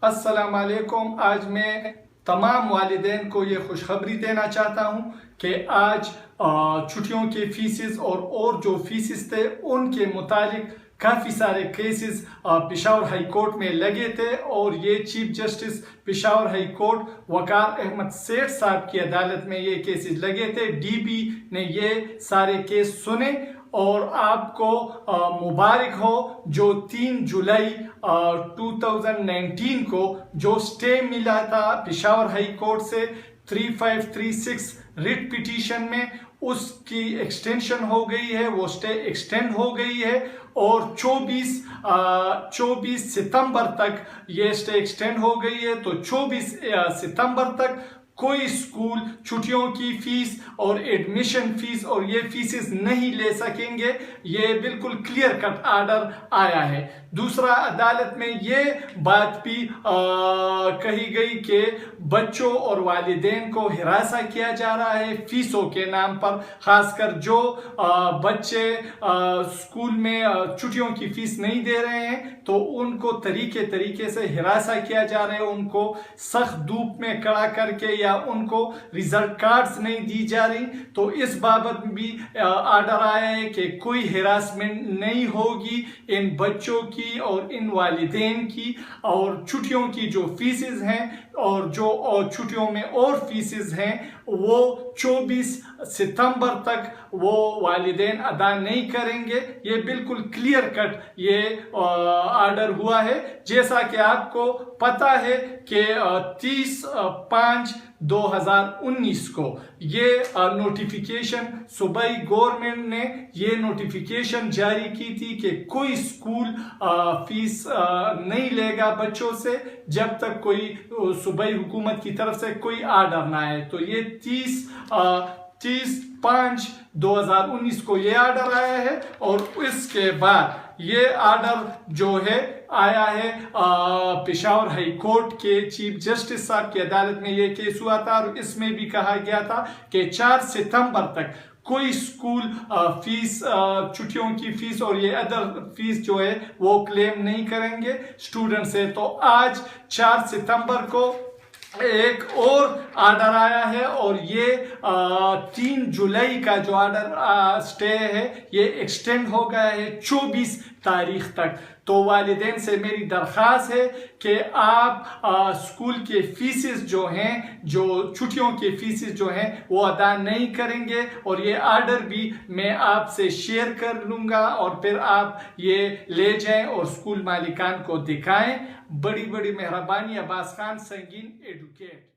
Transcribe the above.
السلام علیکم۔ آج میں تمام والدین کو یہ خوشخبری دینا چاہتا ہوں کہ آج چھٹیوں کے فیسز اور جو فیسز تھے ان کے متعلق کافی سارے کیسز پشاور ہائی کورٹ میں لگے تھے، اور یہ chief justice Peshawar high court Waqar Ahmed Seth صاحب کی عدالت میں یہ کیسز لگے تھے۔ ڈی بی نے یہ سارے کیس سنے، اور آپ کو مبارک ہو جو 3 جولائی 2019 کو جو سٹے ملا تھا پشاور ہائی کورٹ سے 3536 ریٹ پٹیشن میں، اس کی ایکسٹینشن ہو گئی ہے، وہ سٹے ایکسٹینڈ ہو گئی ہے، اور 24 ستمبر تک یہ سٹے ایکسٹینڈ ہو گئی ہے۔ تو 24 ستمبر تک کوئی اسکول چھٹیوں کی فیس اور ایڈمیشن فیس اور یہ فیسز نہیں لے سکیں گے۔ یہ بالکل کلیئر کٹ آرڈر آیا ہے۔ دوسرا، عدالت میں یہ بات بھی کہی گئی کہ بچوں اور والدین کو ہراساں کیا جا رہا ہے فیسوں کے نام پر، خاص کر جو بچے اسکول میں چھٹیوں کی فیس نہیں دے رہے ہیں تو ان کو طریقے سے ہراساں کیا جا رہا ہے، ان کو سخت دھوپ میں کھڑا کر کے یا ان کو ریزلٹ کارڈز نہیں دی جا رہی۔ تو اس بابت بھی آرڈر آیا ہے کہ کوئی ہراسمنٹ نہیں ہوگی ان بچوں کی اور ان والدین کی، اور چھٹیوں کی جو فیسز ہیں اور جو چھٹیوں میں اور فیسز ہیں وہ 24 ستمبر تک وہ والدین ادا نہیں کریں گے۔ یہ بالکل کلیئر کٹ یہ آرڈر ہوا ہے۔ جیسا کہ آپ کو پتہ ہے کہ 30/5/2019 کو یہ نوٹیفیکیشن صوبائی گورنمنٹ نے یہ نوٹیفیکیشن جاری کی تھی کہ کوئی اسکول فیس نہیں لے گا بچوں سے جب تک کوئی صوبائی حکومت کی طرف سے کوئی آرڈر نہ آئے۔ تو یہ 30/5/2019 کو یہ آرڈر آیا ہے، اور اس کے بعد یہ آرڈر جو ہے آیا ہے پشاور ہائی کورٹ کے چیف جسٹس صاحب کی عدالت میں یہ کیس ہوا تھا، اور اس میں بھی کہا گیا تھا کہ 4 ستمبر تک کوئی اسکول فیس چھٹیوں کی فیس اور یہ ادر فیس جو ہے وہ کلیم نہیں کریں گے اسٹوڈنٹ سے۔ تو آج 4 ستمبر کو ایک اور آرڈر آیا ہے، اور یہ 3 جولائی کا جو آرڈر سٹے ہے یہ ایکسٹینڈ ہو گیا ہے 24 تاریخ تک۔ تو والدین سے میری درخواست ہے کہ آپ اسکول کے فیسز جو ہیں، جو چھٹیوں کے فیسز جو ہیں وہ ادا نہیں کریں گے، اور یہ آرڈر بھی میں آپ سے شیئر کر لوں گا، اور پھر آپ یہ لے جائیں اور اسکول مالکان کو دکھائیں۔ بڑی مہربانی۔ عباس خان، سنگین ایڈوکیٹ۔